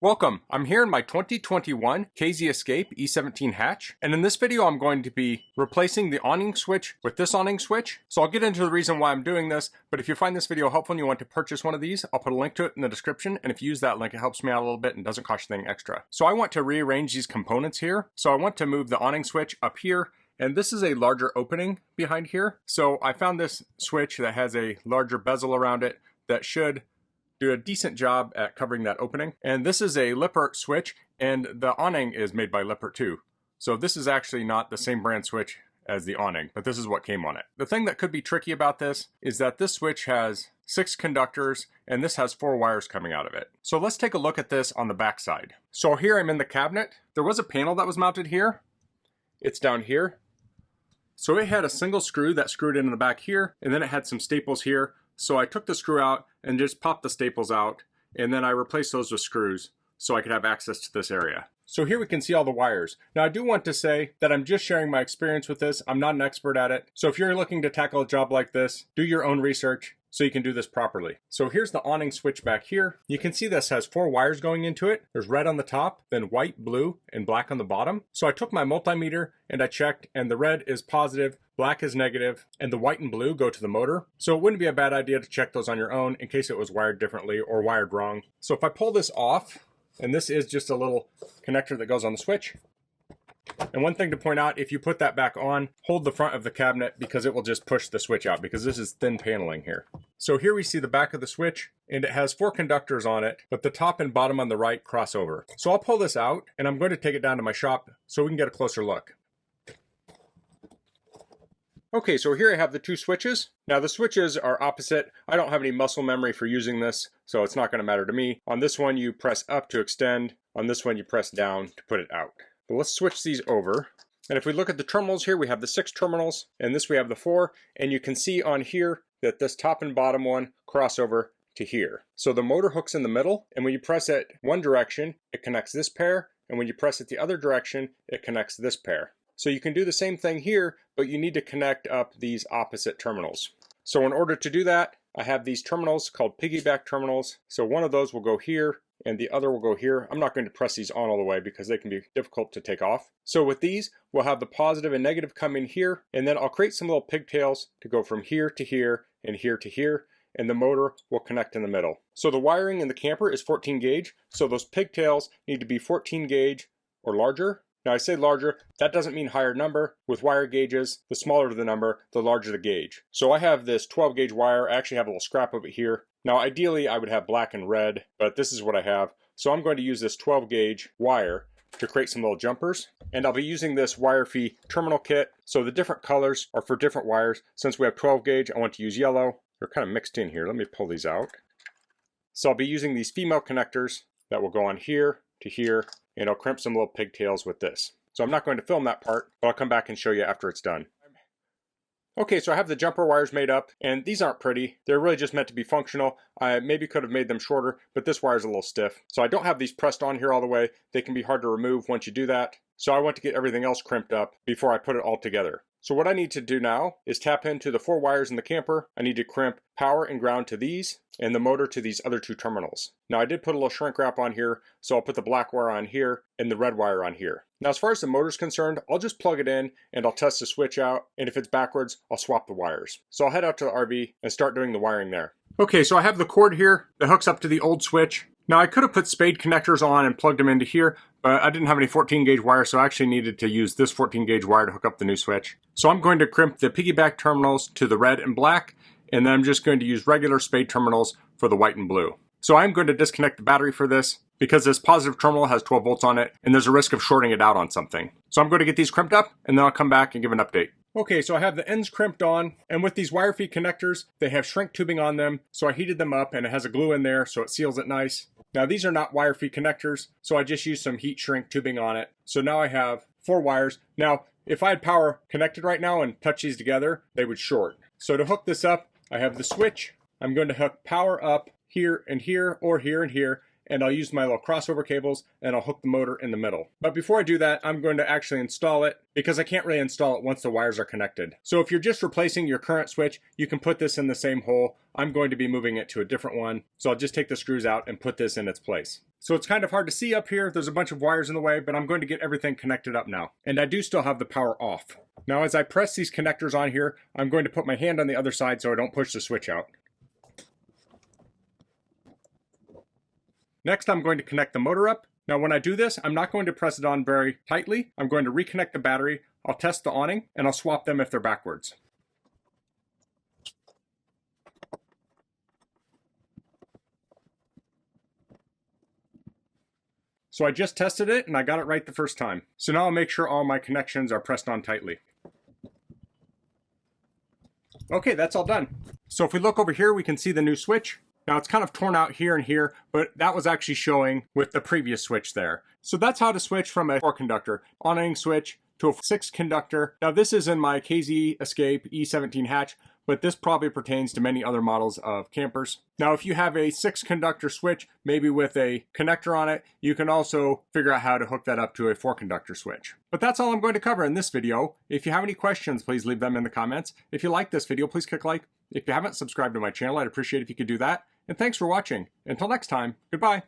Welcome, I'm here in my 2021 KZ Escape E17 hatch, and in this video I'm going to be replacing the awning switch with this awning switch. So I'll get into the reason why I'm doing this, but if you find this video helpful and you want to purchase one of these, I'll put a link to it in the description, and if you use that link it helps me out a little bit and doesn't cost you anything extra. So I want to rearrange these components here, so I want to move the awning switch up here, and this is a larger opening behind here. So I found this switch that has a larger bezel around it that should do a decent job at covering that opening. And this is a Lippert switch, and the awning is made by Lippert too. So this is actually not the same brand switch as the awning, but this is what came on it. The thing that could be tricky about this is that this switch has 6 conductors and this has 4 wires coming out of it. So let's take a look at this on the back side. So here I'm in the cabinet. There was a panel that was mounted here. It's down here. So it had a single screw that screwed in the back here, and then it had some staples here. So I took the screw out and just popped the staples out, and then I replaced those with screws so I could have access to this area. So here we can see all the wires. Now I do want to say that I'm just sharing my experience with this. I'm not an expert at it. So if you're looking to tackle a job like this, do your own research so you can do this properly. So here's the awning switch back here. You can see this has 4 wires going into it. There's red on the top, then white, blue, and black on the bottom. So I took my multimeter and I checked, and the red is positive, black is negative, and the white and blue go to the motor. So it wouldn't be a bad idea to check those on your own in case it was wired differently or wired wrong. So if I pull this off, and this is just a little connector that goes on the switch. And one thing to point out, if you put that back on, hold the front of the cabinet because it will just push the switch out because this is thin paneling here. So here we see the back of the switch, and it has 4 conductors on it, but the top and bottom on the right cross over. So I'll pull this out and I'm going to take it down to my shop so we can get a closer look. Okay, so here I have the 2 switches. Now the switches are opposite. I don't have any muscle memory for using this, so it's not going to matter to me. On this one you press up to extend, on this one you press down to put it out. But let's switch these over. And if we look at the terminals here, we have the 6 terminals, and this we have the 4, and you can see on here that this top and bottom one cross over to here. So the motor hooks in the middle, and when you press it one direction, it connects this pair, and when you press it the other direction, it connects this pair. So you can do the same thing here, but you need to connect up these opposite terminals. So in order to do that, I have these terminals called piggyback terminals. So one of those will go here and the other will go here. I'm not going to press these on all the way because they can be difficult to take off. So with these, we'll have the positive and negative come in here, and then I'll create some little pigtails to go from here to here and here to here, and the motor will connect in the middle. So the wiring in the camper is 14 gauge, so those pigtails need to be 14 gauge or larger. Now I say larger, that doesn't mean higher number. With wire gauges, the smaller the number, the larger the gauge. So I have this 12 gauge wire. I actually have a little scrap of it here. Now ideally I would have black and red, but this is what I have. So I'm going to use this 12 gauge wire to create some little jumpers. And I'll be using this wire fee terminal kit. So the different colors are for different wires. Since we have 12 gauge, I want to use yellow. They're kind of mixed in here. Let me pull these out. So I'll be using these female connectors that will go on here to here, and I'll crimp some little pigtails with this. So I'm not going to film that part, but I'll come back and show you after it's done. Okay, so I have the jumper wires made up, and these aren't pretty. They're really just meant to be functional. I maybe could have made them shorter, but this wire is a little stiff. So I don't have these pressed on here all the way. They can be hard to remove once you do that. So I want to get everything else crimped up before I put it all together. So what I need to do now is tap into the 4 wires in the camper. I need to crimp power and ground to these, and the motor to these other 2 terminals. Now I did put a little shrink wrap on here, so I'll put the black wire on here and the red wire on here. Now as far as the motor's concerned, I'll just plug it in and I'll test the switch out, and if it's backwards, I'll swap the wires. So I'll head out to the RV and start doing the wiring there. Okay, so I have the cord here that hooks up to the old switch. Now I could have put spade connectors on and plugged them into here, but I didn't have any 14 gauge wire, so I actually needed to use this 14 gauge wire to hook up the new switch. So I'm going to crimp the piggyback terminals to the red and black, and then I'm just going to use regular spade terminals for the white and blue. So I'm going to disconnect the battery for this because this positive terminal has 12 volts on it, and there's a risk of shorting it out on something. So I'm going to get these crimped up, and then I'll come back and give an update. Okay, so I have the ends crimped on, and with these wire feed connectors, they have shrink tubing on them, so I heated them up and it has a glue in there so it seals it nice. Now these are not wire feed connectors, so I just used some heat shrink tubing on it. So now I have 4 wires. Now, if I had power connected right now and touch these together, they would short. So to hook this up, I have the switch. I'm going to hook power up here and here, or here and here, and I'll use my little crossover cables and I'll hook the motor in the middle. But before I do that, I'm going to actually install it because I can't really install it once the wires are connected. So if you're just replacing your current switch, you can put this in the same hole. I'm going to be moving it to a different one. So I'll just take the screws out and put this in its place. So it's kind of hard to see up here. There's a bunch of wires in the way, but I'm going to get everything connected up now. And I do still have the power off. Now as I press these connectors on here, I'm going to put my hand on the other side so I don't push the switch out. Next, I'm going to connect the motor up. Now when I do this, I'm not going to press it on very tightly. I'm going to reconnect the battery. I'll test the awning and I'll swap them if they're backwards. So I just tested it and I got it right the first time. So now I'll make sure all my connections are pressed on tightly. Okay, that's all done. So if we look over here, we can see the new switch. Now it's kind of torn out here and here, but that was actually showing with the previous switch there. So that's how to switch from a 4-conductor awning switch to a 6-conductor. Now this is in my KZ Escape E17 hatch, but this probably pertains to many other models of campers. Now if you have a 6-conductor switch, maybe with a connector on it, you can also figure out how to hook that up to a 4-conductor switch. But that's all I'm going to cover in this video. If you have any questions, please leave them in the comments. If you like this video, please click like. If you haven't subscribed to my channel, I'd appreciate if you could do that. And thanks for watching. Until next time, goodbye.